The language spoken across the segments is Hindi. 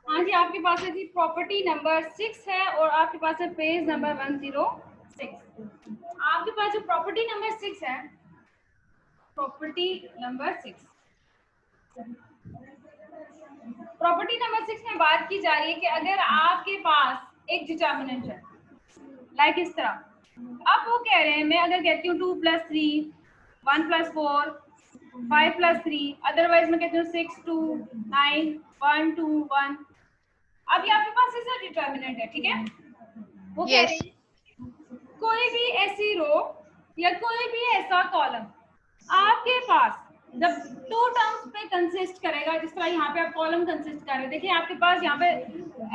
हाँ जी, आपके पास है जी प्रॉपर्टी नंबर 6 है और आपके पास है पेज नंबर 106। आपके पास जो प्रॉपर्टी नंबर 6 है, प्रॉपर्टी नंबर 6, प्रॉपर्टी नंबर 6 में बात की जा रही है कि अगर आपके पास एक डिटर्मिनेंट है, लाइक इस तरह, अब वो कह रहे हैं, मैं अगर कहती हूँ 2 + 3, 1 + 4, 5 + 3, अदरवाइज मैं कहती हूँ 6, 2, 9, 1, 2, 1। अब ये आपके पास ऐसा डिटर्मिनेंट है, ठीक है। वो कह रहे यस हैं कोई भी ऐसी रो या कोई भी ऐसा कॉलम आपके पास जब 2 टर्म्स पे कंसिस्ट करेगा, जिस तरह यहाँ पे आप कॉलम कंसिस्ट कर रहे हैं, देखिए आपके पास यहाँ पे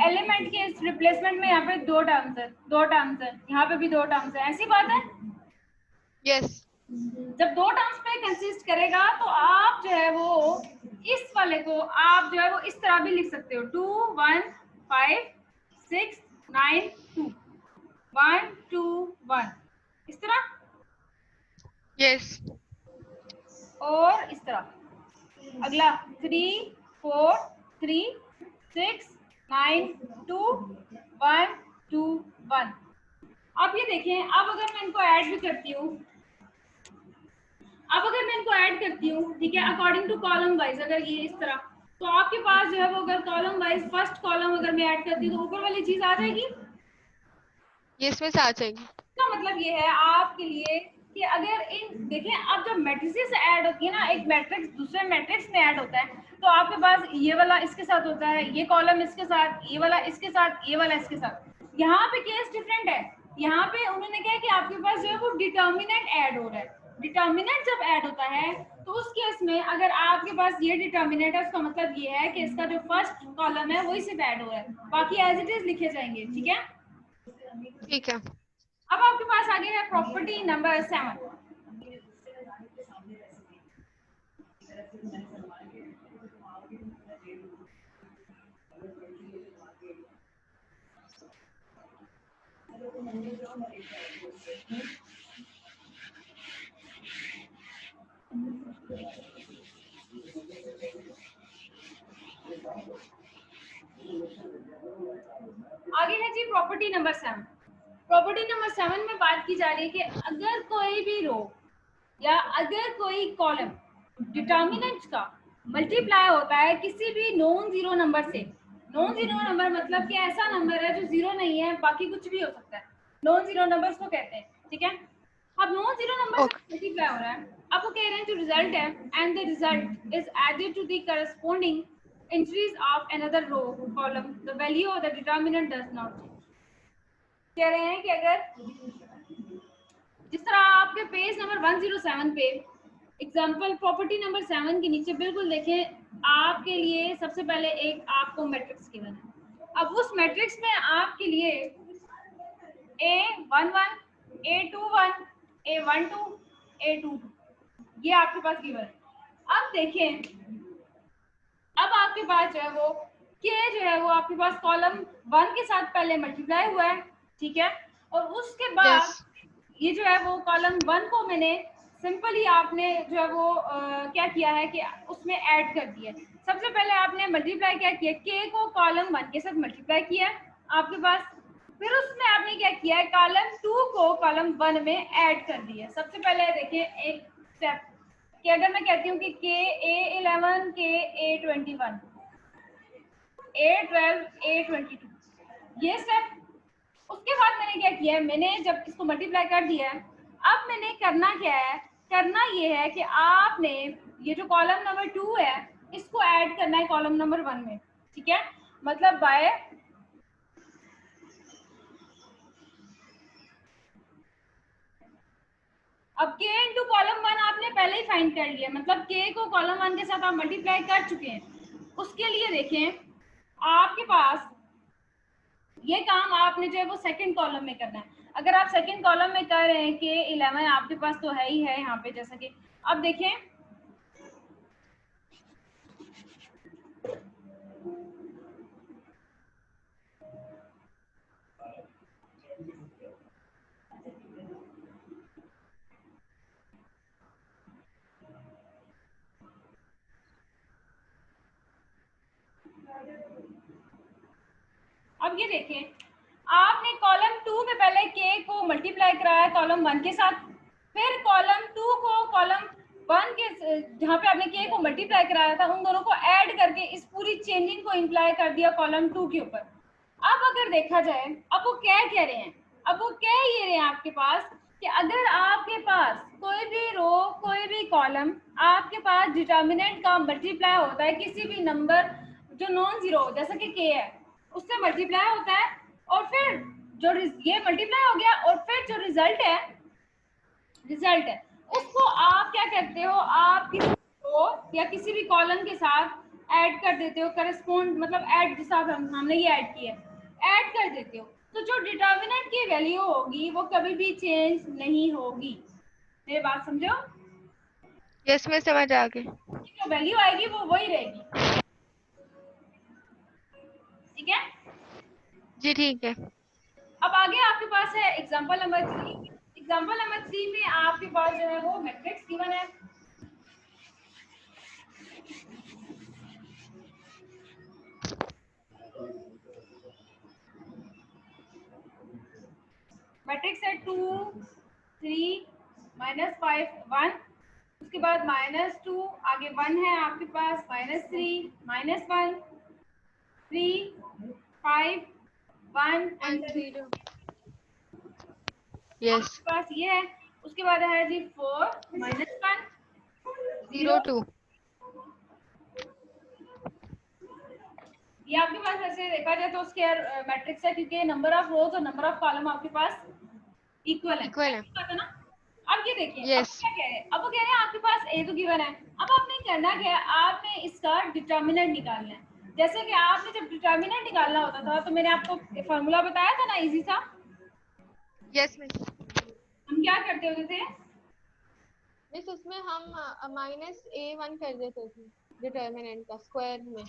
एलिमेंट के रिप्लेसमेंट में यहाँ पे 2 टर्म्स है, 2 टर्म्स है, यहाँ पे भी 2 टर्म्स है, ऐसी बात है। यस जब 2 टर्म्स पे कंसिस्ट करेगा तो आप जो है वो इस वाले को आप जो है वो इस तरह भी लिख सकते हो, 2, 1, 5, 6, 9, 2, 1, 2, 1, इस तरह, यस और इस तरह अगला 3, 4, 3, 6, 9, 2, 1, 2, 1। अब ये देखें, अब अगर मैं इनको ऐड भी करती हूँ, अब अगर मैं इनको ऐड करती हूँ, ठीक है, अकॉर्डिंग टू कॉलम वाइज, अगर ये इस तरह, तो आपके पास जो है वो अगर कॉलम वाइज फर्स्ट कॉलम अगर मैं ऐड करती हूँ तो ऊपर वाली चीज आ जाएगी। यस में से आ जाएगी। इसका मतलब ये है आपके लिए कि अगर इन देखें, अब जब मैट्रिसेस ऐड होती है ना, एक मैट्रिक्स दूसरे मैट्रिक्स में ऐड होता है, तो आपके पास ये वाला इसके साथ होता है, ये कॉलम इसके साथ, ये वाला इसके साथ, ये वाला इसके साथ। यहाँ पे केस डिफरेंट है, यहाँ पे उन्होंने कहा कि आपके पास जो है वो डिटर्मिनेंट ऐड हो रहा है। डिटर्मिनेंट जब ऐड होता है तो उस केस में अगर आपके पास ये डिटर्मिनेंट है, उसका मतलब ये है कि इसका जो फर्स्ट कॉलम है वही सिर्फ ऐड हो रहा है, बाकी एज इट इज लिखे जाएंगे, ठीक है। ठीक है। अब आपके पास आगे है प्रॉपर्टी नंबर 7। आगे है जी प्रॉपर्टी नंबर 7। प्रॉपर्टी नंबर 7 में बात की जा रही है कि अगर कोई भी रो या अगर कोई कॉलम डिटर्मिनेंट का मल्टीप्लाई होता है किसी भी नॉन जीरो नंबर से, नॉन जीरो नंबर मतलब कि ऐसा नंबर है जो जीरो नहीं है, बाकी कुछ भी हो सकता है, नॉन जीरो नंबर्स को कहते हैं, ठीक है। अब नॉन जीरो नंबर से ओके मल्टीप्लाई हो रहा है, अब वो कह रहे हैं जो रिजल्ट है and the result is added to the corresponding entries of another row column, the value of the determinant does not change। कह रहे हैं कि अगर जिस तरह आपके पेज नंबर 107 पे एग्जाम्पल प्रॉपर्टी नंबर 7 के नीचे बिल्कुल देखें, आपके लिए सबसे पहले एक आपको मैट्रिक्स गिवन है। अब उस मैट्रिक्स में आपके लिए A11, A21, A12, A22 ये आपके पास गिवन है। अब देखें, अब आपके पास जो है वो के जो है वो आपके पास कॉलम 1 के साथ पहले मल्टीप्लाई हुआ है, ठीक है, और उसके यस बाद ये जो है वो कॉलम 1 को मैंने सिंपली आपने जो है वो क्या किया है कि उसमें ऐड कर दिया। सबसे पहले आपने मल्टीप्लाई क्या किया, के को कॉलम 1 के साथ मल्टीप्लाई किया आपके पास, फिर उसमें आपने क्या किया है, कॉलम 2 को कॉलम 1 में ऐड कर दिया। सबसे पहले देखिए एक स्टेप कि अगर मैं कहती हूँ कि A11, A21, A12, A22 ये स्टेप, उसके बाद मैंने क्या किया है, मैंने जब इसको मल्टीप्लाई कर दिया है, अब मैंने करना क्या है, करना ये है कि आपने ये जो कॉलम नंबर 2 है इसको ऐड करना है कॉलम नंबर 1 में, ठीक है, मतलब बाय, अब के इंटू कॉलम 1 आपने पहले ही फाइंड कर लिया, मतलब के को कॉलम 1 के साथ आप मल्टीप्लाई कर चुके हैं। उसके लिए देखें आपके पास ये काम आपने जो है वो सेकंड कॉलम में करना है। अगर आप सेकंड कॉलम में कर रहे हैं कि 11 आपके पास तो है ही है यहाँ पे, जैसा कि अब देखें, अब ये देखें, आपने कॉलम 2 में पहले के को मल्टीप्लाई कराया कॉलम 1 के साथ, फिर कॉलम 2 को कॉलम 1 के जहाँ पे आपने के को मल्टीप्लाई कराया था उन दोनों को ऐड करके इस पूरी चेंजिंग को इम्प्लाई कर दिया कॉलम 2 के ऊपर। अब अगर देखा जाए, अब वो क्या कह रहे हैं, अब वो कह ये रहे हैं आपके पास कि अगर आपके पास कोई भी रो कोई भी कॉलम आपके पास डिटर्मिनेंट का मल्टीप्लाई होता है किसी भी नंबर जो नॉन जीरो जैसा कि के है उससे मल्टीप्लाई होता है, और फिर जो ये मल्टीप्लाई हो गया और फिर जो रिजल्ट है उसको आप क्या करते हो, आप किसी रो या किसी भी कॉलम के साथ ऐड कर देते हो, करस्पॉन्ड मतलब ऐड जिस हिसाब हमने ये ऐड किया ऐड कर देते हो, तो जो डिटर्मिनेंट की वैल्यू होगी वो कभी भी चेंज नहीं होगी। मेरी बात समझो? यस मैं समझ आ गई। जो वैल्यू आएगी वो वही रहेगी, ठीक है? जी ठीक है। अब आगे आपके पास है एग्जांपल नंबर 3। एग्जांपल नंबर 3 में आपके पास जो है वो मैट्रिक्स गिवन है। मैट्रिक्स है 2 3 -5 1, उसके बाद -2 आगे 1 है आपके पास, -3 -1 3 5 1 1 एंड 0 यस आपके पास ये है। उसके बाद है जी 4 -1 0 0। 2 ये आपके पास वैसे देखा जाए तो स्क्वायर मैट्रिक्स है क्योंकि नंबर ऑफ रोज और नंबर ऑफ कॉलम आपके पास इक्वल है, इक्वल है। ऐसी बात है ना? अब ये देखिए, अब यस क्या कह रहे हैं, अब वो कह रहे हैं आपके पास ए तो गिवन है, अब आपने करना क्या है, आपने इसका डिटर्मिनेंट निकालना है। जैसे कि आपने जब डिटर्मिनेंट निकालना होता था तो मैंने आपको फॉर्मूला बताया था ना इजी सा, यस मिस। हम क्या करते होते थे, मिस उसमें हम -a1 कर देते थे डिटर्मिनेंट का स्क्वायर में।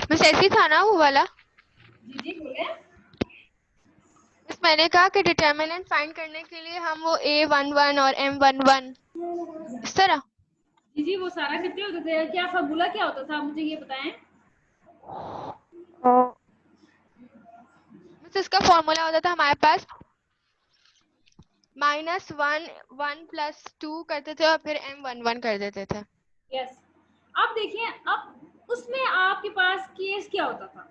मिस ऐसी था ना वो वाला? जी जी बोले, मिस मैंने कहा कि डिटर्मिनेंट फाइंड करने के लिए हम वो a11 और m11 इस तरह। जी जी वो सारा करते होते थे, क्या फॉर्मूला क्या होता था मुझे ये बताएं। मिस इसका फॉर्मूला होता था हमारे पास -1 1 + 2 करते थे और फिर m11 कर देते थे। यस, अब देखिए, अब उसमें आपके पास केस क्या होता था,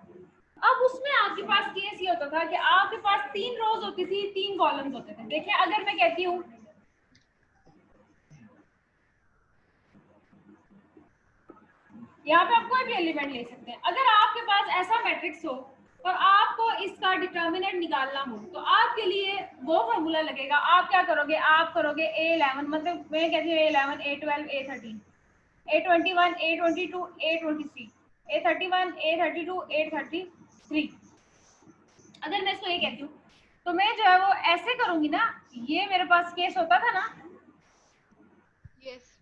अब उसमें आपके पास केस ये होता था कि आपके पास 3 रोज होती थी 3 कॉलम्स होते थे। देखिए अगर मैं कहती हूँ, यहाँ पे आप कोई भी एलिमेंट ले सकते हैं, अगर आपके पास ऐसा मैट्रिक्स हो और आपको इसका डिटर्मिनेंट निकालना हो तो आपके लिए वो फॉर्मूला लगेगा। आप क्या करोगे, आप करोगे A11, मतलब मैं कहती हूँ A11 A12 A13 A21 A22 A23 A31 A32 A33। अगर मैं इसको ये कहती हूँ तो मैं जो है वो ऐसे करूंगी ना, ये मेरे पास केस होता था ना, यस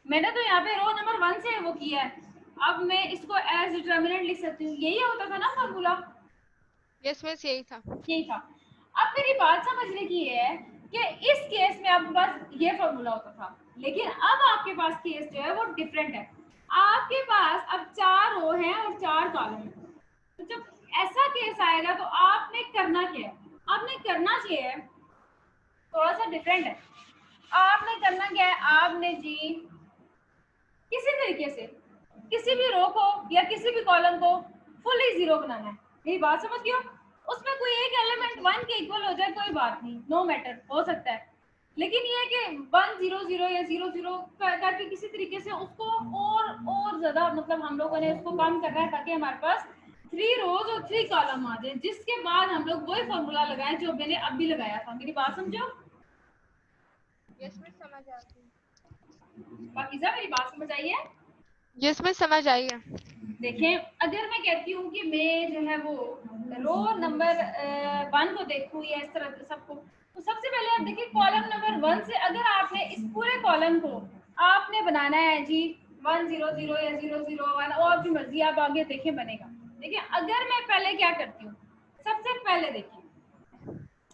मैंने तो यहाँ पे रो नंबर 1 से वो किया है, अब मैं इसको एज डिटर्मिनेंट लिख सकती हूँ, यही होता था ना फॉर्मूला, यस मिस यही था। यही था। अब मेरी बात समझने की ये है कि इस केस में आपके पास ये फॉर्मूला होता था, लेकिन अब आपके पास केस जो है वो डिफरेंट है। आपके पास अब 4 रो हैं और 4 कॉलम है, तो जब ऐसा केस आएगा तो आपने करना क्या है, आपने करना चाहिए थोड़ा सा डिफरेंट है। आपने करना क्या है, आपने जी किसी तरीके से किसी भी रो को या किसी भी कॉलम को फुली जीरो बनाना है। मेरी बात समझ गए हो? उसमें कोई एक एलिमेंट 1 के इक्वल हो जाए कोई बात नहीं, नो मैटर, हो सकता है, लेकिन ये कि 1 0 0 या 0 0 करके किसी तरीके से उसको और ज्यादा मतलब हम लोगों ने उसको कम करना है ताकि हमारे पास 3 रोज और 3 कॉलम आ जाए, जिसके बाद हम लोग वही फॉर्मूला लगाएं जो मैंने अभी लगाया था। मेरी बात समझो? यस मिस समझ आ गई। पाकिज़ा मेरी बात समझ आई है? यस मिस समझ आई है। देखें अगर मैं कहती हूँ कि मैं जो है वो रो नंबर 1 को देखूँ या इस तरह सबको, तो सबसे पहले आप देखिए कॉलम नंबर 1 से अगर आपने इस पूरे कॉलम को आपने बनाना है जी 1 0 0 या 0 0 1 और भी मर्जी आप आगे देखें बनेगा। देखिए अगर मैं पहले क्या करती हूँ, सबसे पहले देखिए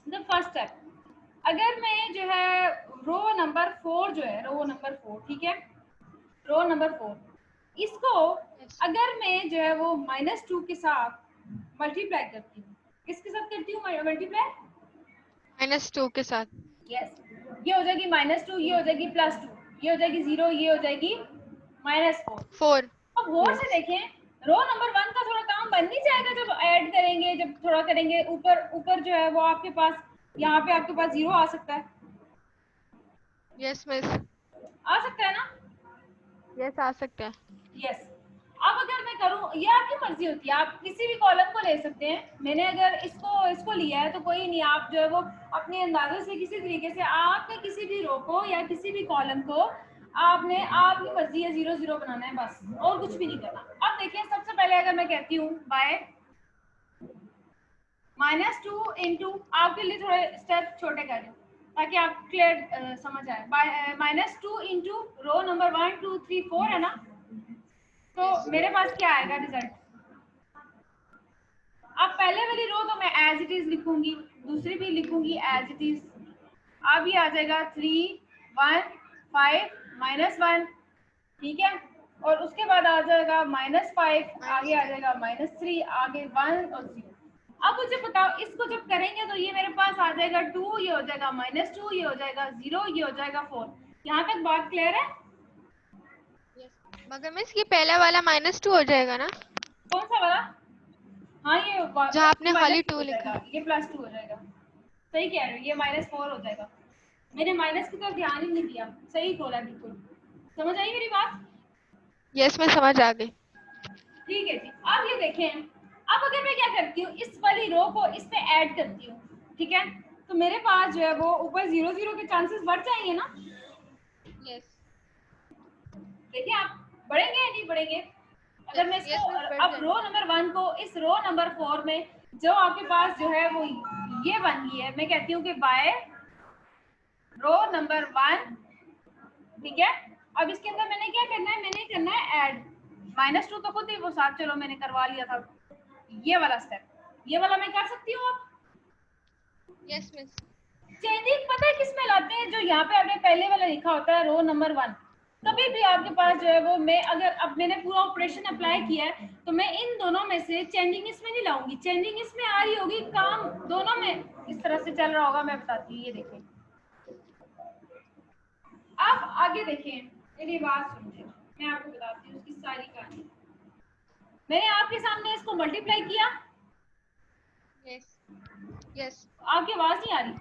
द फर्स्ट स्टेप, अगर मैं जो है रो नंबर 4 जो है रो नंबर 4, ठीक है, रो नंबर 4 इसको अगर मैं जो है वो -2 के साथ मल्टीप्लाई करती हूँ, किसके साथ करती हूँ मल्टीप्लाई? -2 के साथ। यस, ये हो जाएगी -2, ये हो जाएगी +2, ये हो जाएगी 0, ये हो जाएगी -4। 4। अब गौर से यस देखें, रो नंबर 1 का थोड़ा काम बन नहीं जाएगा जब ऐड करेंगे, जब थोड़ा करेंगे, ऊपर ऊपर जो है वो आपके पास, यहाँ पे आपके पास 0 आ सकता है, यस मिस। आ सकता है ना? यस आ सकता है। यस। अब अगर मैं करूँ, ये आपकी मर्जी होती है, आप किसी भी कॉलम को ले सकते हैं। मैंने अगर इसको लिया है तो कोई नहीं, आप जो है वो अपने अंदाजे से किसी तरीके से आपने किसी भी रो को या किसी भी कॉलम को आपने आपकी मर्जी है 0 0 बनाना है, बस और कुछ भी नहीं करना। अब देखिए, सबसे पहले अगर मैं कहती हूँ बाय -2 इंटू, आपके लिए थोड़े स्टेप छोटे कर रही हूँ ताकि आप क्लियर समझ आए। बाय -2 इंटू रो नंबर 1 2 3 4 है ना, तो यस मेरे पास क्या आएगा रिजल्ट? अब पहले वाली रो तो मैं एज इट इज लिखूंगी, दूसरी भी लिखूंगी एज इट इज। अब ये आ जाएगा 3 1 5 -1, ठीक है, और उसके बाद आ जाएगा -5, आगे आ जाएगा -3, आगे 1 और 0। अब मुझे बताओ, इसको जब करेंगे तो ये मेरे पास आ जाएगा 2, ये हो जाएगा -2, ये हो जाएगा 0, ये हो जाएगा 4। यहाँ तक बात क्लियर है? मगर मिस ये पहला वाला -2 हो जाएगा ना? कौन सा वाला? हाँ, ये जहाँ आपने खाली -2 2 हो लिखा। जाएगा, ये +2 हो जाएगा। सही कह रहे हो, ये -4 हो जाएगा। मैंने माइनस की तरफ ध्यान ही नहीं दिया, सही बोला बिल्कुल। समझ आई मेरी बात? यस मैं समझ आ गई। ठीक है जी। अब ये देखें, अब अगर मैं क्या करती हूँ, इस वाली रो को इसमें ऐड करती हूँ, ठीक है, तो मेरे पास जो है वो ऊपर 0 0 के चांसेस बढ़ जाएंगे ना? यस देखिए आप, बढ़ेंगे या नहीं बढ़ेंगे? अगर मैं इसको, यस मिस बढ़ अब रो जाएंगे। नंबर 1 को इस रो नंबर 4 में जो आपके पास जो है वो ये बन गई है, मैं कहती हूँ कि बाय रो नंबर 1, ठीक है। अब इसके अंदर मैंने क्या करना है, मैंने करना है ऐड -2 तो खुद ही वो साथ, चलो मैंने करवा लिया था, ये वाला स्टेप, ये वाला मैं कर सकती हूँ। अब यस मिस। चेंजिंग पता है किस में लाते हैं? जो यहाँ पे आपने पहले वाला लिखा होता है रो नंबर 1, कभी भी आपके पास जो है वो, मैं अगर अब मैंने पूरा ऑपरेशन अप्लाई किया है तो मैं इन दोनों में से चेंजिंग इसमें नहीं लाऊंगी, चेंजिंग इसमें आ रही होगी, काम दोनों में इस तरह से चल रहा होगा, मैं बताती हूँ। ये देखें, अब आगे देखें, मेरी बात सुनिए, मैं आपको बताती हूँ उसकी सारी कहानी। मैंने आपके सामने इसको मल्टीप्लाई किया, यस यस आपकी आवाज नहीं आ रही?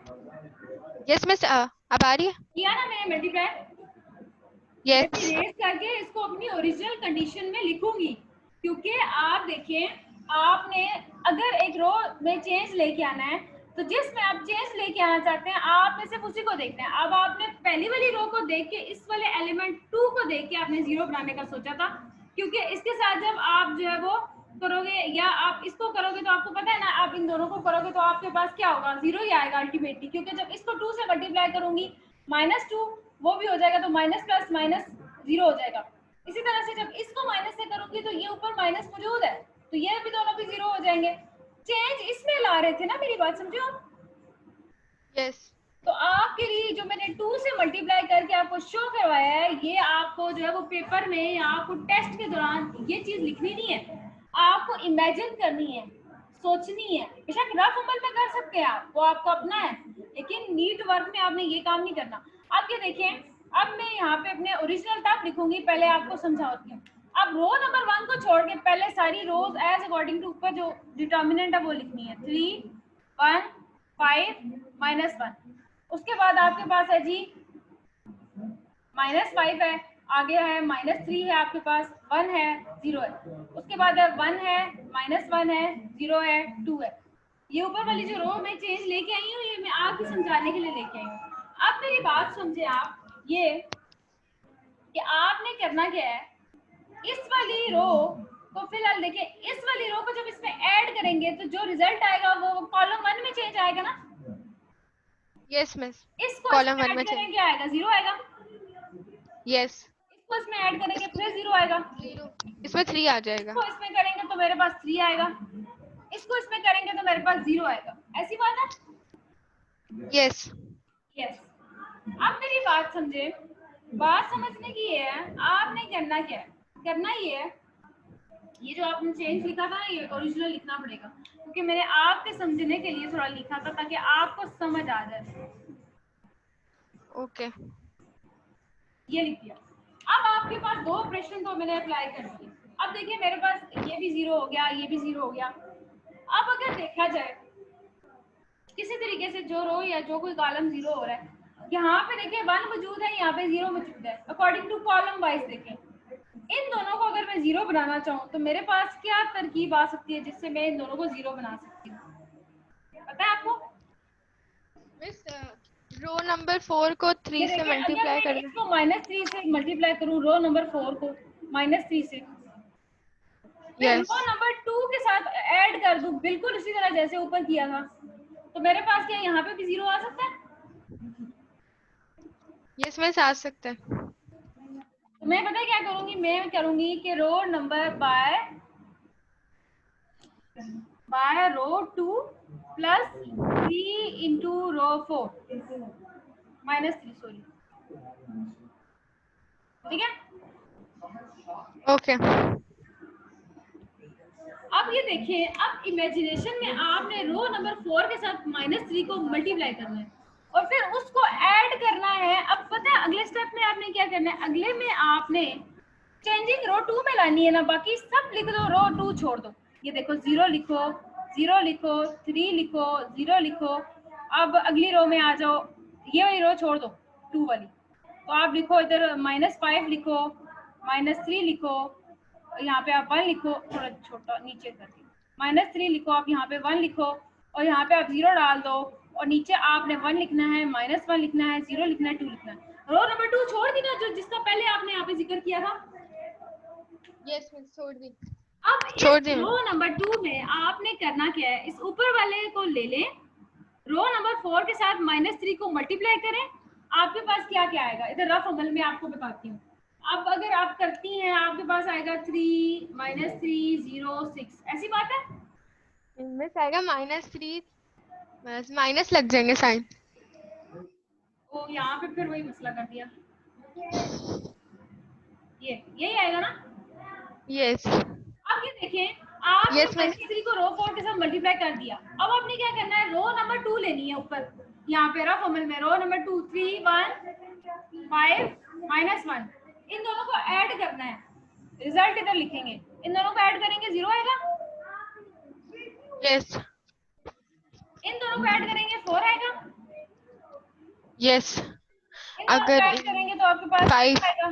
यस मिस अब आ रही है। किया ना मैंने मल्टीप्लाई, मैं यस इरेज करके इसको अपनी ओरिजिनल कंडीशन में लिखूंगी, क्योंकि आप देखें, आपने अगर एक रो में चेंज लेके आना है तो जिसमें आप चेंज लेके आना चाहते हैं आपने सिर्फ उसी को देखना है। अब आपने पहली वाली रो को देख के, इस वाले एलिमेंट 2 को देख के आपने 0 बनाने का सोचा था, क्योंकि इसके साथ जब आप जो है वो करोगे या आप इसको करोगे तो आपको पता है ना, आप इन दोनों को करोगे तो आपके पास क्या होगा, 0 ही आएगा अल्टीमेटली, क्योंकि जब इसको 2 से मल्टीप्लाई करूंगी -2 वो भी हो जाएगा तो माइनस प्लस माइनस 0 हो जाएगा। इसी तरह से जब इसको माइनस से करूंगी तो ये ऊपर माइनस मौजूद है तो ये भी दोनों भी 0 हो जाएंगे। चेंज इसमें ला रहे थे ना, मेरी बात समझो। यस तो आपके लिए जो मैंने 2 से मल्टीप्लाई करके आपको शो करवाया है, ये आपको जो है वो पेपर में या आपको टेस्ट के दौरान ये चीज लिखनी नहीं है, आपको इमेजिन करनी है, सोचनी है। बेशक रफ अमल में कर सकते हैं आप, वो आपको अपना है, लेकिन नीट वर्क में आपने ये काम नहीं करना। अब ये देखें, अब मैं यहाँ पे अपने ओरिजिनल तब लिखूंगी, पहले आपको समझाती हूँ। अब रो नंबर 1 को छोड़ के पहले सारी रोज एज अकॉर्डिंग टू ऊपर जो डिटर्मिनेंट है वो लिखनी है, 3 1 5 -1। उसके बाद आपके पास है जी -5 है, आगे है -3 है, आपके पास 1 है, 0 है, उसके बाद है 1 है, -1 है, 0 है, 2 है। ये ऊपर वाली जो रो मैं चेंज लेके आई हूँ, ये मैं आपको समझाने के लिए लेके आई हूँ। अब मेरी बात समझे आप, ये कि आपने करना क्या है, इस वाली रो को फिलहाल देखिए, इस वाली रो को जब इसमें ऐड करेंगे तो जो रिजल्ट आएगा वो कॉलम 1 में चेंज आएगा ना। Yes miss. इसको कॉलम इसमें 1 ऐड में चेंज। करेंगे आएगा 0 आएगा, यस इसको इसमें ऐड करेंगे इस फिर 0 आएगा, 0 इसमें 3 आ जाएगा। इसको इसमें करेंगे तो मेरे पास 3 आएगा, इसको इसमें करेंगे तो मेरे पास 0 आएगा। ऐसी बात है? Yes yes. अब मेरी बात समझे, बात समझने की है, आपने करना क्या है, करना ये है, ये जो आपने चेंज लिखा था ना ये ओरिजिनल लिखना पड़ेगा, क्योंकि मैंने आपके समझने के लिए थोड़ा लिखा था ताकि आपको समझ आ जाए। ओके ये लिख दिया। अब आपके पास दो ऑपरेशन तो मैंने अप्लाई कर दिए। अब देखिए मेरे पास ये भी 0 हो गया, ये भी 0 हो गया। अब अगर देखा जाए किसी तरीके से जो रो या जो कोई कॉलम 0 हो रहा है, यहाँ पे देखिए 1 मौजूद है, यहाँ पे 0 मौजूद है। अकॉर्डिंग टू कॉलम वाइज देखें, इन दोनों को अगर मैं 0 बनाना चाहूँ तो मेरे पास क्या तरकीब आ सकती है जिससे मैं इन दोनों को 0 बना सकती हूँ, पता है आपको? मिस, रो नंबर 4 को 3 ये से देखिए अगर मल्टीप्लाई मैं करना। इसको -3 से मल्टीप्लाई करूँ, रो नंबर 4 को -3 से, फिर यस रो नंबर 2 के साथ ऐड कर दूं बिल्कुल उसी तरह जैसे ऊपर किया था, तो मेरे पास क्या यहाँ पे भी 0 आ सकता है? यस मिस, आ सकता है। तो मैं पता है क्या करूंगी, मैं करूंगी कि row number by row 2 plus 3 into row 4 -3, sorry, ठीक है। ओके अब ये देखिए, अब इमेजिनेशन में आपने रो नंबर 4 के साथ -3 को मल्टीप्लाई करना है और फिर उसको ऐड करना है। अब पता है अगले स्टेप में आपने क्या करना है, अगले में आपने चेंजिंग रो 2 में लानी है ना, बाकी सब लिख दो, रो 2 छोड़ दो। ये देखो 0 लिखो, 0 लिखो, 3 लिखो, 0 लिखो। अब अगली रो में आ जाओ, ये वाली रो छोड़ दो 2 वाली, तो आप लिखो इधर -5 लिखो, -3 लिखो, यहाँ पे आप 1 लिखो, थोड़ा छोटा नीचे करके -3 लिखो, आप यहाँ पे 1 लिखो और यहाँ पे आप 0 डाल दो और नीचे आपने 1 लिखना है, -1 लिखना है, 0 लिखना है, 2 लिखना है। रो नंबर 2 छोड़ दी ना, जो जिसका पहले आपने यहाँ पे जिक्र किया था। यस मिस, छोड़ दी। अब इस छोड़ दी रो नंबर 2 में आपने करना क्या है, इस ऊपर वाले को ले लें, रो नंबर 4 के साथ -3 को मल्टीप्लाई करें, आपके पास क्या क्या आएगा, इधर रफ अमल में आपको बताती हूँ। अब अगर आप करती हैं आपके पास आएगा 3 -3 0 6, ऐसी बात है। मिस आएगा -3, बस माइनस लग जाएंगे साइन। ओ यहाँ पे फिर वही मसला कर दिया, ये यही आएगा ना। यस अब ये देखें, आपने यस मिस। -3 को रो 4 के साथ मल्टीप्लाई कर दिया। अब आपने क्या करना है, रो नंबर 2 लेनी है ऊपर, यहाँ पे रफ अमल में रो नंबर 2 3 1 5 -1, इन दोनों को ऐड करना है, रिजल्ट इधर लिखेंगे, इन दोनों को ऐड करेंगे 0 आएगा, यस इन दोनों को ऐड करेंगे 4 आएगा, यस इन दोनों को अगर ऐड करेंगे तो आपके पास 5 5 आएगा,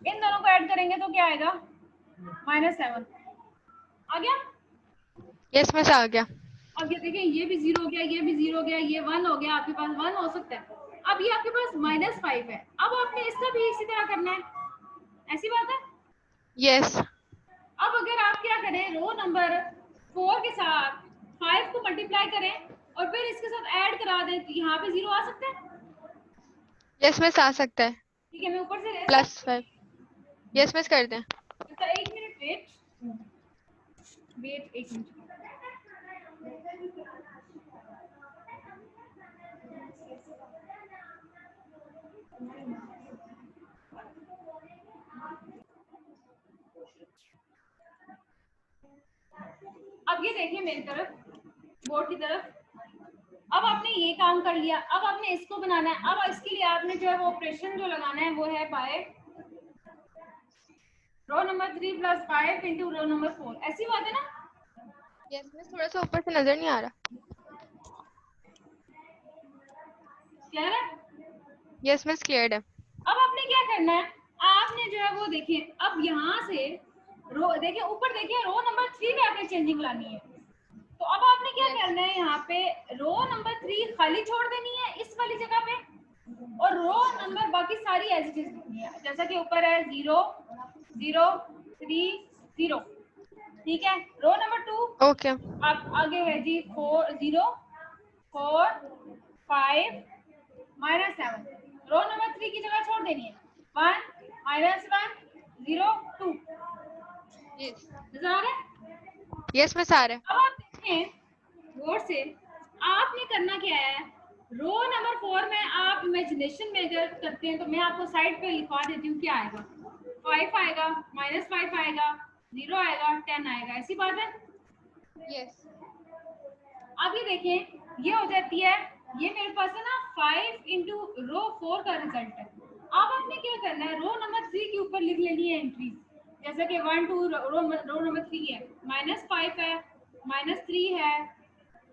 इन दोनों को ऐड करेंगे तो क्या आएगा, -7 आ गया। यस मिस, आ गया। अब ये देखिए ये भी 0 हो गया, ये भी 0 हो गया, ये 1 हो गया, आपके पास 1 हो सकता है। अब ये आपके पास -5 है, अब आपने इसका भी इसी तरह करना है, ऐसी बात है। यस अब अगर आप क्या करें, रो नंबर 4 के साथ 5 को मल्टीप्लाई करें और फिर इसके साथ ऐड करा दें तो यहाँ पे 0 आ सकता है। यस मिस, आ सकता है। ठीक है, मैं ऊपर से +5 यस मिस कर दें। अच्छा 1 मिनट वेट 1 मिनट। अब ये देखिए मेरी तरफ, बोर्ड की तरफ, अब आपने ये काम कर लिया, अब आपने इसको बनाना है। अब इसके लिए आपने जो है वो ऑपरेशन जो लगाना है वो है by row number 3 + 5 into row number 4, ऐसी बात है ना। यस मिस, थोड़ा सा ऊपर से नजर नहीं आ रहा। क्लियर है? यस मिस, क्लियर है। अब आपने क्या करना है, आपने जो है वो देखिए, अब यहाँ से रो देखिए, ऊपर देखिए रो नंबर 3 में आपने चेंजिंग लानी है, तो अब आपने क्या करना है, यहाँ पे रो नंबर 3 खाली छोड़ देनी है इस वाली जगह पे, और रो नंबर बाकी सारी एज इट इज लिखनी है, जैसा कि ऊपर है 0 0 3 0, ठीक है। रो नंबर 2 ओके आप आगे है जी 4 0 4 5 -7, रो नंबर 3 की जगह छोड़ देनी है 1 -1 0 2, यस नजर आ रहा है। यस मिस, आ रहा है। अब आप देखें गौर से, आपने करना क्या है, रो नंबर 4 में आप इमेजिनेशन में अगर करते हैं तो मैं आपको साइड पे लिखवा देती हूँ क्या आएगा। 5 आएगा, -5 आएगा, 0 आएगा, 10 आएगा, ऐसी बात है। यस अब ये देखें, ये हो जाती है, ये मेरे पास है ना 5 इंटू रो 4 का रिजल्ट है। अब आपने क्या करना है, रो नंबर 3 के ऊपर लिख लेनी है एंट्री, जैसे कि 1 2 रो नंबर 3 है, -5 है, -3 है,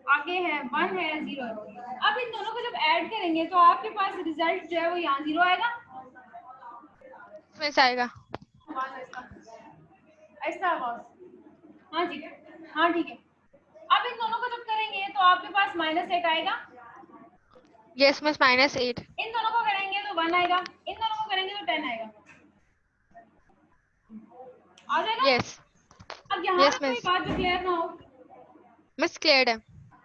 आगे है 1 है, 0 है। अब इन दोनों को जब ऐड करेंगे तो आपके पास रिजल्ट जो है वो यहाँ 0 आएगा। मिस आएगा। ऐसा आवाज, हाँ जी, हाँ ठीक है। अब इन दोनों को जब करेंगे तो आपके पास -8 आएगा। Yes miss -8। इन दोनों को करेंगे तो 1 आएगा, इन दोनों को करेंगे तो 10 आएगा, आ जाएगा। यस अब यहाँ यस पे कोई मिस। बात जो क्लियर ना हो, मिस क्लियर है।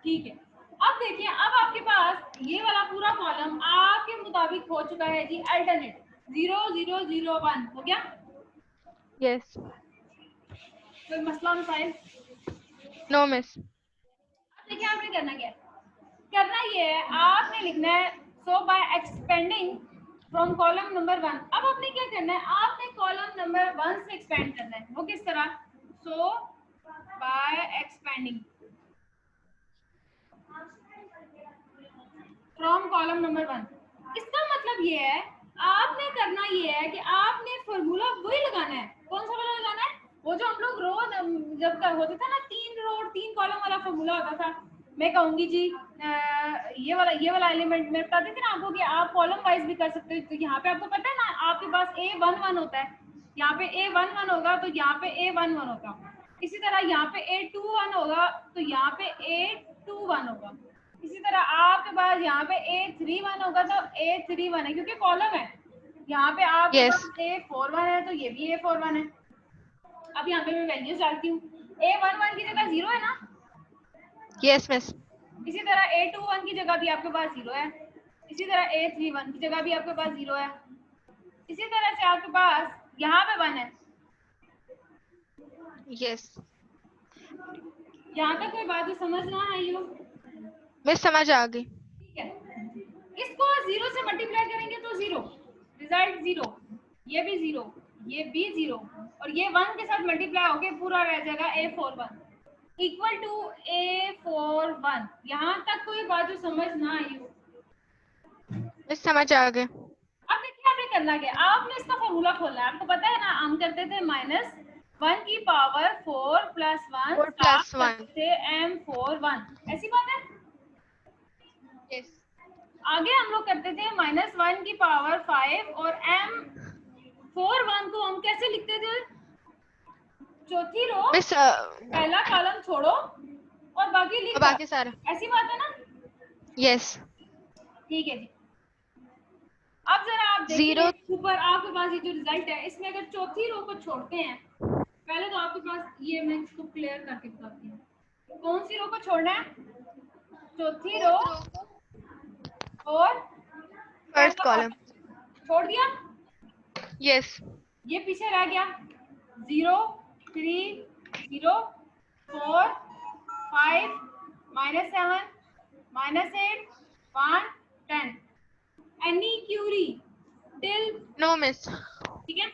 ठीक है। अब देखिए, अब आपके पास ये वाला पूरा कॉलम आपके मुताबिक हो चुका है जी, अल्टरनेट 0 0 0 1 हो गया। यस कोई मसला मसाइल? No miss. देखिए आपने करना क्या है, करना ये है, आपने लिखना है so by expanding from column number 1। अब आपने क्या करना है, आपने कॉलम नंबर 1 से एक्सपेंड करना है। वो किस तरह, so by expanding from column number 1। इसका मतलब ये है, आपने करना ये है कि आपने फॉर्मूला वही लगाना है। कौन सा वाला लगाना है, वो जो हम लोग रो जब का होता था ना, 3 रो और 3 कॉलम वाला फॉर्मूला होता था। मैं कहूंगी जी ये वाला एलिमेंट मैं बताती थी ना आपको कि आप कॉलम वाइज भी कर सकते हो। तो यहाँ पे आपको पता है ना, आपके पास A11 होता है, यहाँ पे A11 होगा तो यहाँ पे A11 होगा। इसी तरह यहाँ पे A21 होगा तो यहाँ पे A21 होगा। इसी तरह आपके पास यहाँ पे A31 होगा तो A31 है, क्योंकि कॉलम है। यहाँ पे आपके यस पास A41 है तो ये भी A41 है। अब यहाँ पे मैं वैल्यूज डालती हूँ, A11 की जगह 0 है ना, यस मिस। इसी तरह A21 की जगह भी आपके पास 0 है, इसी तरह A31 की जगह भी आपके पास 0 है, इसी तरह से आपके पास यहाँ पे 1 है। यस यहाँ तक कोई बात जो समझ ना आई हो? मिस समझ आ गई। ठीक है, इसको 0 से मल्टीप्लाई करेंगे तो 0, रिजल्ट 0, ये भी 0, ये भी 0, और ये 1 के साथ मल्टीप्लाई होके पूरा रह जाएगा A41 इक्वल टू A41। यहाँ तक कोई बात जो समझ ना आई हो? मिस समझ आ गए। अब देखिए आपने करना क्या, आपने इसका फॉर्मूला खोलना है। आपको पता है ना, हम करते थे -1 की पावर 4 + 1 4 साथ + 1। करते थे M41, ऐसी बात है। यस आगे हम लोग करते थे -1 की पावर 5 और M41 को हम कैसे लिखते थे, चौथी रो मिस पहला कॉलम छोड़ो और बाकी लिख दो, बाकी सारा। ऐसी बात है ना। यस ठीक है जी। अब जरा आप देखिए 0 ऊपर आपके पास ये जो रिजल्ट है, इसमें अगर चौथी रो को छोड़ते हैं, पहले तो आपके पास ये, मैं इसको क्लियर करके बताती हूँ कौन सी रो को छोड़ना है, चौथी रो और फर्स्ट पहला कॉलम। कॉलम छोड़ दिया, यस ये पीछे रह गया 0 3 0 4 5 -7 -8 1 10 any query till, no miss. ठीक है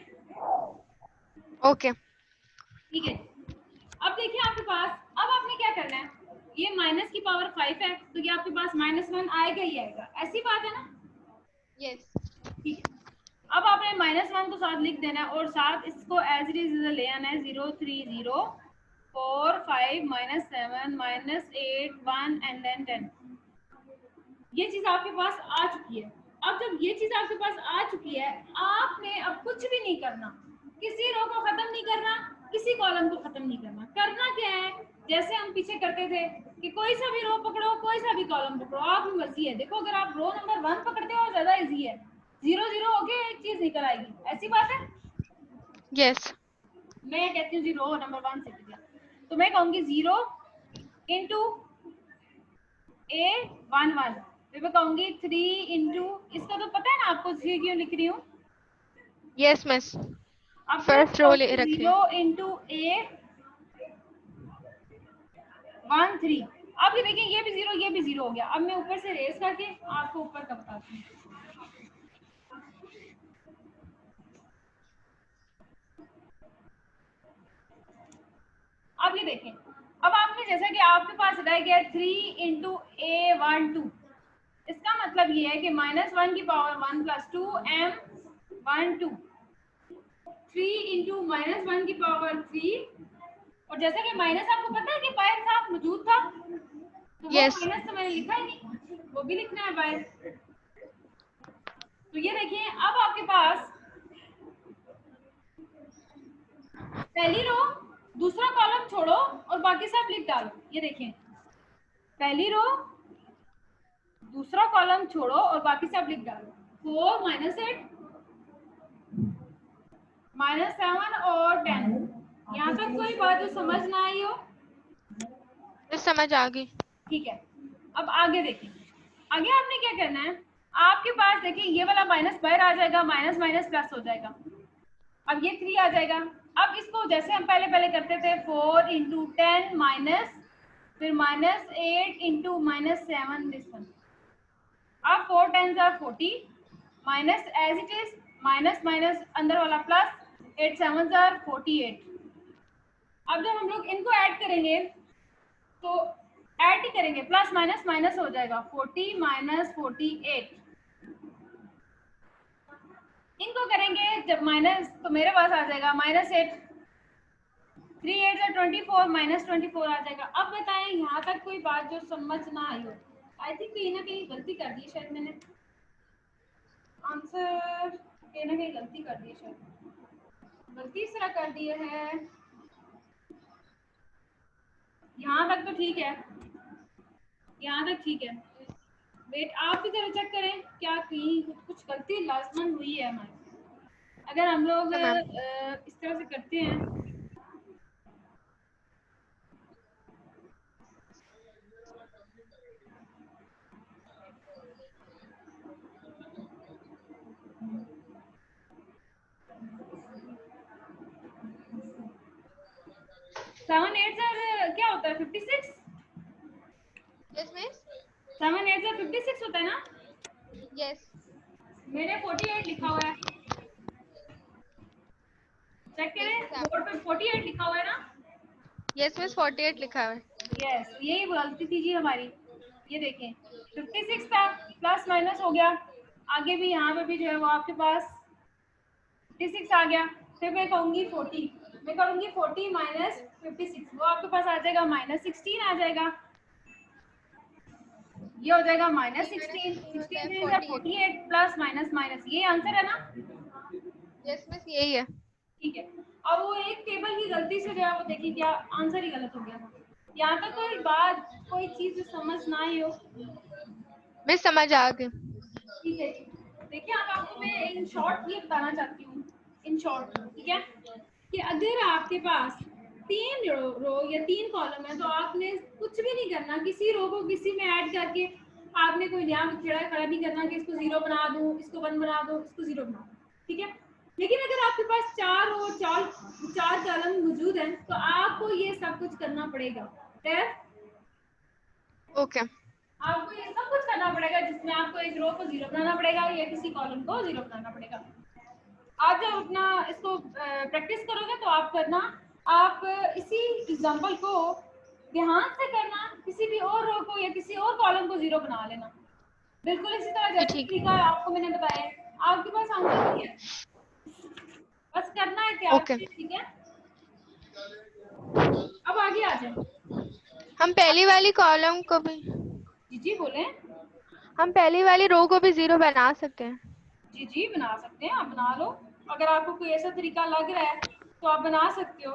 ओके ठीक है। अब देखिए आपके पास, अब आपने क्या करना है, ये माइनस की पावर 5 है तो ये आपके पास -1 आएगा ही आएगा, ऐसी बात है ना। यस ठीक है, अब आपने -1 को साथ लिख देना है और साथ इसको एज इट इज ले आना है, 0 3 0 4 5 -7 -8 1 एंड देन 10। ये चीज आपके पास आ चुकी है। अब जब ये चीज आपके पास आ चुकी है, आपने अब कुछ भी नहीं करना, किसी रो को खत्म नहीं करना, किसी कॉलम को खत्म नहीं करना। करना क्या है, जैसे हम पीछे करते थे कि कोई सा भी रो पकड़ो, कोई सा भी कॉलम पकड़ो, आपकी मर्जी है। देखो अगर आप रो नंबर 1 पकड़ते हो ज्यादा इजी है, 0 0 होके एक चीज निकल आएगी, ऐसी बात है। यस मैं कहती हूँ 0 नंबर 1 से किया तो मैं कहूंगी 0 इंटू A11, फिर मैं कहूंगी 3 इंटू, इसका तो पता है ना आपको 3 क्यों लिख रही हूँ। Yes miss. अब फर्स्ट रो रखे। 0 इंटू A13 अब ये देखिए ये भी जीरो हो गया। अब मैं ऊपर से रेस करके आपको ऊपर का बताती हूँ। अब ये देखें, अब आपने जैसा कि आपके पास रह गया 3 इंटू A12, इसका मतलब ये है कि -1 की पावर 1 + 2 M12, 3 इंटू -1 की पावर 3, और जैसा कि माइनस आपको पता है कि बाहर था, मौजूद था, तो वो यस माइनस तो मैंने लिखा ही नहीं, वो भी लिखना है बाहर। तो ये देखिए अब आपके पास पहली रो, दूसरा कॉलम छोड़ो और बाकी सब लिख डालो। ये देखिए पहली रो, दूसरा कॉलम छोड़ो और बाकी सब लिख डालो। 4 -8 -7 और 10। यहाँ तक कोई बात जो समझ ना आई हो? समझ आ गई। ठीक है, अब आगे देखिए। आगे आपने क्या करना है, आपके पास देखिए ये वाला माइनस बाहर आ जाएगा, माइनस माइनस प्लस हो जाएगा। अब ये 3 आ जाएगा। अब इसको जैसे हम पहले करते थे 4 इंटू 10 माइनस, फिर -8 इंटू -7 दिस वन। अब 4 10s are 40 minus as it is, minus minus अंदर वाला प्लस, 8 7s are 48। अब जब हम लोग इनको ऐड करेंगे तो ऐड ही करेंगे, प्लस माइनस माइनस हो जाएगा, 40 - 48। इनको करेंगे जब माइनस, तो मेरे पास आ जाएगा -8, 3 8 are 24 -24 आ जाएगा। अब बताएं यहाँ तक कोई बात जो समझ ना आई हो? आई थिंक कहीं ना कहीं गलती कर दी शायद मैंने, आंसर कहीं ना कहीं गलती कर दी है, शायद गलती इस तरह कर दी है। यहाँ तक तो ठीक है, यहाँ तक ठीक है। वेट, आप भी जरा चेक करें क्या कहीं कुछ गलती लाजमन हुई है हमारी। अगर हम लोग मैम इस तरह से करते हैं, सेवन एट क्या होता है, 56? Yes miss. 7 8 56 होता है ना? यस मैंने 48 लिखा हुआ है, चेक करें बोर्ड पे 48 लिखा हुआ है ना? यस मिस 48 लिखा है। यस, यही गलती थी जी हमारी। ये देखें 56 था, प्लस माइनस हो गया, आगे भी यहाँ पे भी जो है वो आपके पास 56 आ गया। फिर मैं कहूँगी 40, मैं करूँगी 40 माइनस 56, वो आपके पास आ जाएगा -16 आ जाएगा। ये हो जाएगा -16, 16 3 48 प्लस माइनस माइनस, ये आंसर है ना? यस मिस यही है। ठीक है। अब वो एक टेबल की गलती से जो है वो देखिए क्या आंसर ही गलत हो गया था। यहाँ तक कोई बात, कोई चीज जो समझ ना आई हो? मिस समझ आ गई। ठीक है जी। देखिए अब आपको मैं इन शॉर्ट ये बताना चाहती हूँ, इन शॉर्ट, ठीक है, कि अगर आपके पास 3 रो या 3 कॉलम है तो आपने कुछ भी नहीं करना, किसी रो को किसी में ऐड करके आपने कोई यहाँ खड़ा खड़ा नहीं करना कि इसको 0 बना दूँ, इसको 1 बना दूँ, इसको 0 बना दूँ, ठीक है। लेकिन अगर आपके पास 4 रो 4 कॉलम मौजूद हैं तो आपको ये सब कुछ करना पड़ेगा। ओके आपको ये सब कुछ करना पड़ेगा, जिसमें आपको एक रो को 0 बनाना पड़ेगा या किसी कॉलम को 0 बनाना पड़ेगा। आप जब अपना इसको प्रैक्टिस करोगे तो आप करना, आप इसी एग्जांपल को ध्यान से करना, किसी भी और रो को या किसी और कॉलम को 0 बना लेना, बिल्कुल इसी तरह जी जैसे ठीक। तरीका आपको मैंने बताया है। आपके पास आंसर नहीं है, बस करना है प्यार ओके से, ठीक है। अब आगे आ जाए। हम पहली वाली कॉलम को भी, जी जी बोले। हम पहली वाली रो को भी 0 बना सकते हैं। जी जी बना सकते हैं, आप बना लो। अगर आपको कोई ऐसा तरीका लग रहा है तो आप बना सकते हो।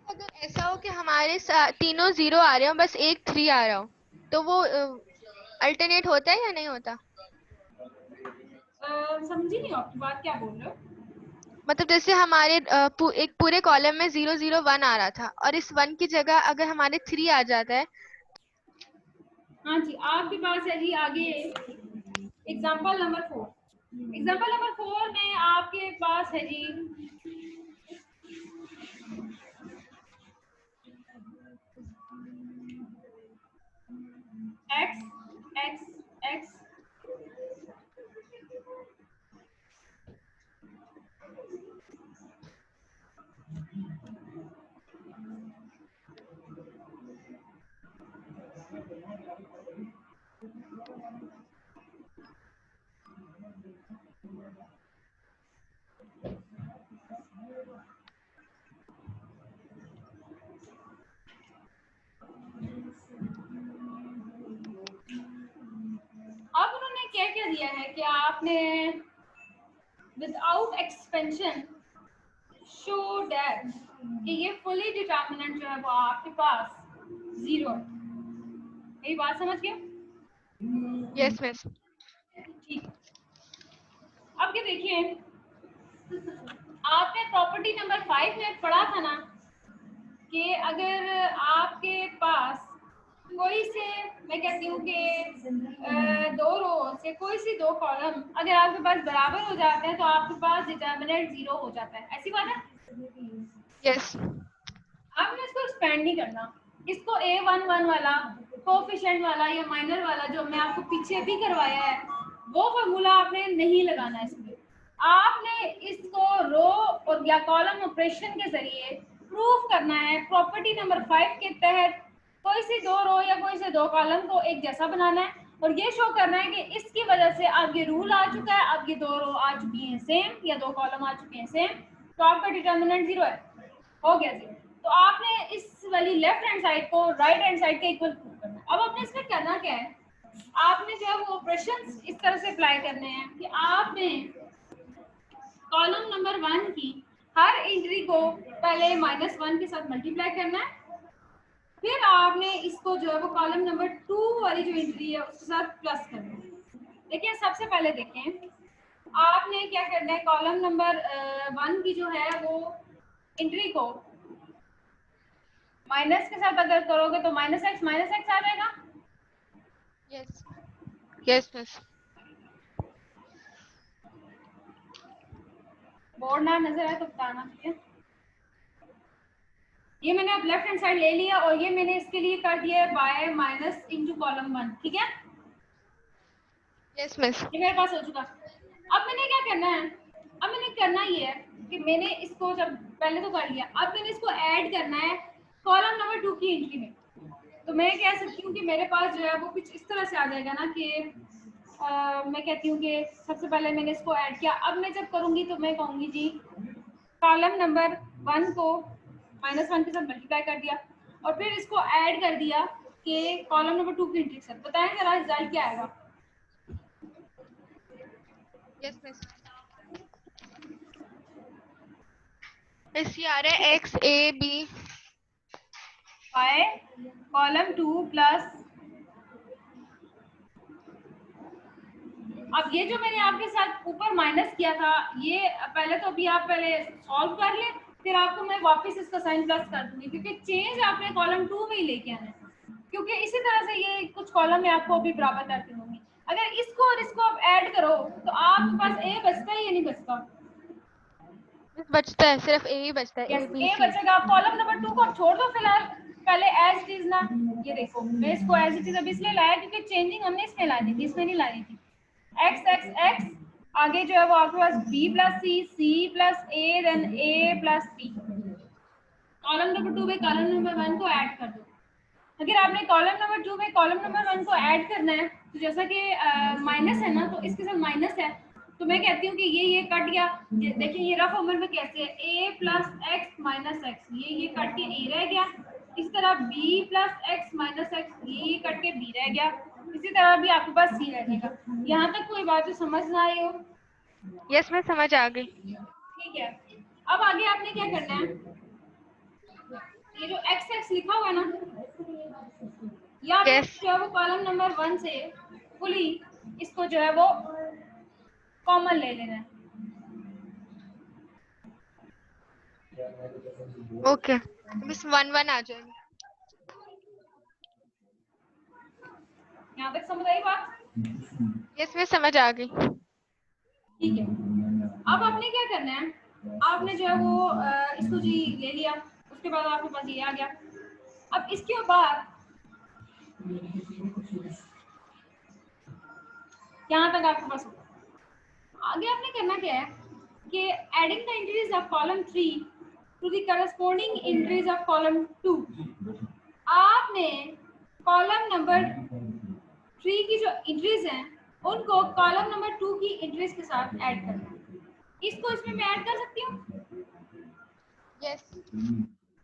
अगर ऐसा हो कि हमारे तीनों 0 आ रहे हो, बस एक 3 आ रहा हो, तो वो अल्टरनेट होता है या नहीं होता? समझी नहीं आपकी बात, क्या बोल रहे हो? मतलब जैसे हमारे एक पूरे कॉलम में 0 0 1 आ रहा था, और इस 1 की जगह अगर हमारे 3 आ जाता है। हाँ जी, आपके पास है जी आगे एग्जाम्पल नंबर 4। एग्जाम्पल नंबर 4 में आपके पास है जी, एक्स एक्स एक्स अब उन्होंने क्या क्या दिया है कि आपने विदाउट एक्सपेंशन शो दैट कि ये फुली डिटर्मिनेंट जो है वो आपके पास 0 है। मेरी बात समझ गए? Yes miss. ठीक। अब ये देखिए, आपने प्रॉपर्टी नंबर 5 में पढ़ा था ना कि अगर आपके पास कोई से, मैं कहती हूँ कि दो रो से कोई सी दो कॉलम अगर आपके पास बराबर हो जाते हैं तो आपके पास डिटर्मिनेंट 0 हो जाता है। ऐसी बात है? यस। आपने इसको एक्सपेंड नहीं करना, इसको A11 वाला कोफिशिएंट वाला या माइनर वाला जो मैं आपको पीछे भी करवाया है वो फार्मूला आपने नहीं लगाना है। इसमें आपने इसको रो और या कॉलम ऑपरेशन के जरिए प्रूफ करना है प्रॉपर्टी नंबर 5 के तहत कोई सी दो रो या कोई से दो कॉलम को एक जैसा बनाना है और ये शो करना है कि इसकी वजह से अब ये रूल आ चुका है, अब ये दो रो आ चुकी हैं सेम या दो कॉलम आ चुके हैं सेम, तो आपका डिटर्मिनेंट 0 है, हो गया 0। तो आपने इस वाली लेफ्ट हैंड साइड को राइट हैंड साइड के इक्वल प्रूव करना है। अब आपने इसमें करना क्या है, आपने जो है वो ऑपरेशंस इस तरह से अप्लाई करने हैं कि आपने कॉलम नंबर 1 की हर एंट्री को पहले -1 के साथ मल्टीप्लाई करना है, फिर आपने इसको जो है वो कॉलम नंबर 2 वाली जो एंट्री है उसके साथ प्लस करना है। देखिए सबसे पहले देखें आपने क्या करना है, कॉलम नंबर 1 की जो है वो एंट्री को माइनस के साथ अगर करोगे तो -x आ जाएगा। Yes yes miss. बोर्ड ना नजर आए तो बताना, ठीक है। ये मैंने अब लेफ्ट हैंड साइड ले लिया और ये मैंने इसके लिए कर दिया बाय माइनस इनटू कॉलम 1, ठीक है। Yes miss. ये मेरे पास हो चुका। अब मैंने क्या करना है, अब मैंने करना ये है कि मैंने इसको जब पहले तो कर लिया, अब मैंने इसको ऐड करना है कॉलम नंबर 2 की एंट्री में। तो मैं कह सकती हूँ कि मेरे पास जो है वो कुछ इस तरह से आ जाएगा ना कि मैं कहती हूँ कि सबसे पहले मैंने इसको ऐड किया, अब मैं जब करूँगी तो मैं कहूँगी जी कॉलम नंबर 1 को -1 के साथ मल्टीप्लाई कर दिया और फिर इसको ऐड कर दिया कि कॉलम नंबर 2 की एंट्री के साथ। बताएं जरा रिजल्ट क्या आएगा। Yes miss. इसी आ रहा है X A B by column 2 plus, अब ये जो मैंने आपके साथ ऊपर माइनस किया था ये पहले तो अभी आप पहले सॉल्व कर ले, फिर आपको मैं वापस इसका साइन प्लस कर दूंगी क्योंकि चेंज आपने कॉलम 2 में ही लेके आना है, क्योंकि इसी तरह से ये कुछ कॉलम में आपको अभी बराबर करती होंगी। अगर इसको और इसको आप ऐड करो तो आपके पास ए बचता है या नहीं बचता? बचता है, सिर्फ ए ही बचता है, यस ए बी ए सी। बचेगा। कॉलम नंबर 2 को आप छोड़ दो फिलहाल, पहले एज इट इज ना, ये देखो मैं इसको एज इट इज अभी इसलिए लाया क्योंकि चेंजिंग हमने इसमें लानी थी, इसमें नहीं लानी थी। एक्स एक्स एक्स आगे जो है वो आपके पास b plus C plus A then A plus B. Column number 2 में कॉलम नंबर 1 को ऐड कर दो। अगर आपने कॉलम नंबर 2 में कॉलम नंबर 1 को ऐड करना है तो जैसा कि माइनस है ना तो इसके साथ माइनस है, तो मैं कहती हूँ कि ये कट गया। देखिए ये रफ फॉर्मेट में कैसे है, a plus x minus x, ये कट के a रह गया। इस तरह b plus x minus x, ये कट के b रह गया। इसी तरह भी आपके पास c रह जाएगा। यहाँ तक कोई बात जो समझ ना आई हो? यस मैं समझ आ गई। ठीक है। अब आगे आपने क्या करना है, ये जो एक्स एक्स लिखा हुआ है ना, या आपने यस जो है वो कॉलम नंबर 1 से फुली इसको जो है वो कॉमन ले लेना है। ओके बस 1 1 आ जाएगा। यहाँ तक समझ आई बात? यस मैं समझ आ गई। ठीक है। अब आपने क्या करना है, आपने जो है वो इसको जी ले लिया, उसके बाद आपके पास ये आ गया। अब इसके बाद यहाँ तक आपके पास होगा। आगे आपने करना क्या है कि adding the entries of column 3 to the corresponding entries of column 2, आपने कॉलम नंबर 3 की जो एंट्रीज हैं उनको कॉलम नंबर 2 की एंट्रीज के साथ ऐड करना है। इसको इसमें मैं ऐड कर सकती हूँ? यस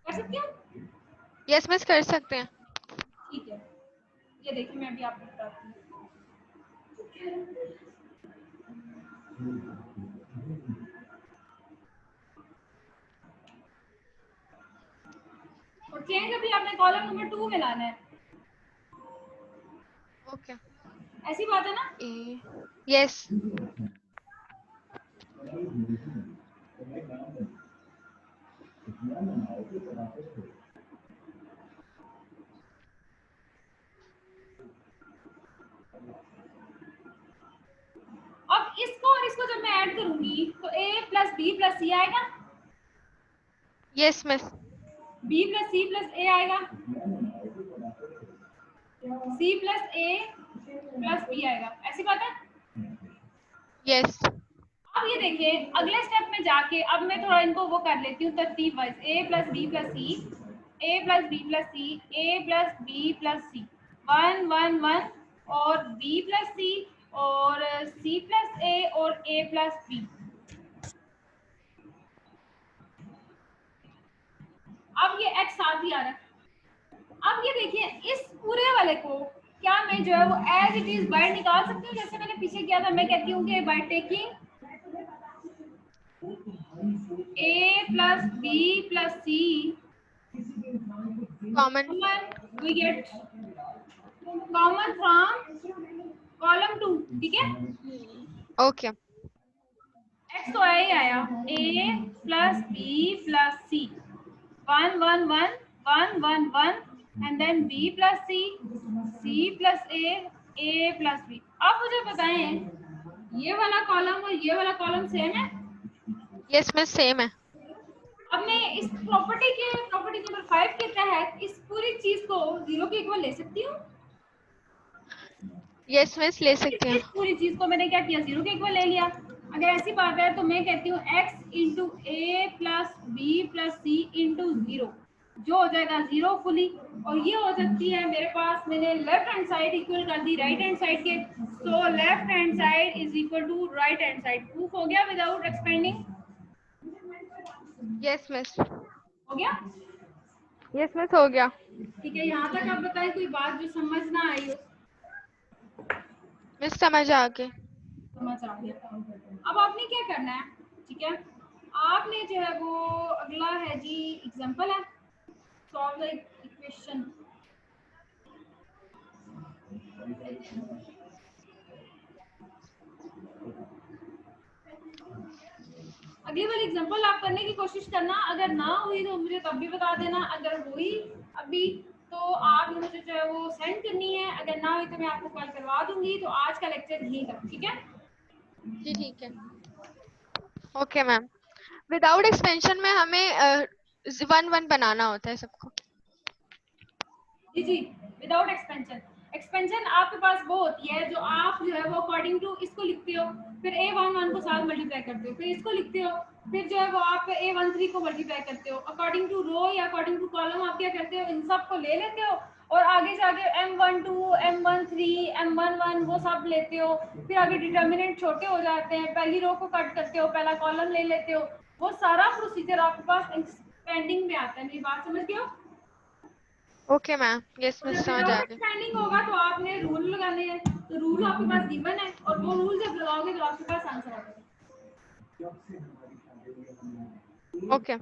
कर सकती हूँ? यस मिस, कर सकते हैं। ठीक है, ये देखिए मैं भी आपको बताती हूँ। और चेंज अभी आपने कॉलम नंबर 2 में लाना है। ओके, ऐसी बात है ना? यस। अब इसको और इसको जब मैं ऐड करूंगी तो a plus B plus C आएगा, yes miss. b plus C plus a आएगा, c plus a plus b आएगा। ऐसी बात है? यस। अब ये देखिए अगले स्टेप में जाके अब मैं थोड़ा इनको वो कर लेती हूँ तरतीब wise. a plus B plus C, a plus B plus C, a plus B plus C, 1 1 1, और b प्लस सी और c प्लस a और a प्लस b। अब ये x साथ ही आ रहा है। अब ये देखिए इस पूरे वाले को क्या मैं जो है वो एज इट इज बाहर निकाल सकती हूँ, जैसे मैंने पीछे किया था। मैं कहती हूँ कि by taking a plus b plus c common. we get common from column 2, ठीक है? ओके। x तो आया ही आया, a plus b plus c, 1 1 1 1 1 1, and then b plus c plus a plus b। अब मुझे बताएं ये वाला कॉलम और ये वाला कॉलम सेम है? यस मिस, सेम है। अब मैं इस प्रॉपर्टी नंबर 5 के तहत इस पूरी चीज को 0 के इक्वल ले सकती हूँ? यस मिस, ले सकते हैं। इस पूरी चीज को मैंने क्या किया, 0 के इक्वल ले लिया। अगर ऐसी बात है तो मैं कहती हूँ x इंटू ए प्लस बी प्लस सी इंटू 0, जो हो जाएगा 0 फुली। और ये हो सकती है मेरे पास, मैंने लेफ्ट हैंड साइड इक्वल कर दी राइट हैंड साइड के, so left hand side is equal to right hand side. Proof हो गया विदाउट एक्सपेंडिंग? Yes miss. हो गया? यस मिस, हो गया। ठीक है, यहाँ तक आप बताएं कोई बात जो समझ ना आई हो? मिस समझ आ गई। समझ आ गया। अब आपने क्या करना है, ठीक है, आपने जो है वो अगला है जी एग्जांपल है, सॉल्व द इक्वेशन। अगली वाली एग्जांपल आप करने की कोशिश करना, अगर ना हुई तो मुझे तब भी बता देना, अगर हुई अभी तो आपने मुझे जो है वो सेंड करनी है, अगर ना हुई तो मैं आपको कॉल करवा दूंगी। तो आज का लेक्चर यहीं तक, ठीक है? जी ठीक है। ओके मैम, विदाउट एक्सपेंशन में हमें 1 1 बनाना होता है सबको। जी जी, विदाउट एक्सपेंशन। एक्सपेंशन आपके पास वो होती है जो आप जो है वो अकॉर्डिंग टू इसको लिखते हो, फिर a11 को साथ मल्टीप्लाई करते हो, फिर इसको लिखते हो, फिर जो है वो आप a13 को मल्टीप्लाई करते हो अकॉर्डिंग टू रो या अकॉर्डिंग टू कॉलम। आप क्या करते हो, इन सब को ले लेते हो और आगे जाके m12 m13 m11 वो सब लेते हो। फिर आगे डिटर्मिनेंट छोटे हो जाते हैं, पहली रो को कट करते हो, पहला कॉलम ले लेते हो। वो सारा प्रोसीजर आपके पास एक्सपेंडिंग में आता है। मेरी बात समझ गए हो? ओके मैम, यस मिस, समझ आ विदाउट गई। एक्सपेंडिंग होगा तो आपने रूल लगाने हैं, तो रूल आपके पास गिवन है और वो रूल जब लगाओगे तो आपके पास आंसर आ जाएगा। ओके।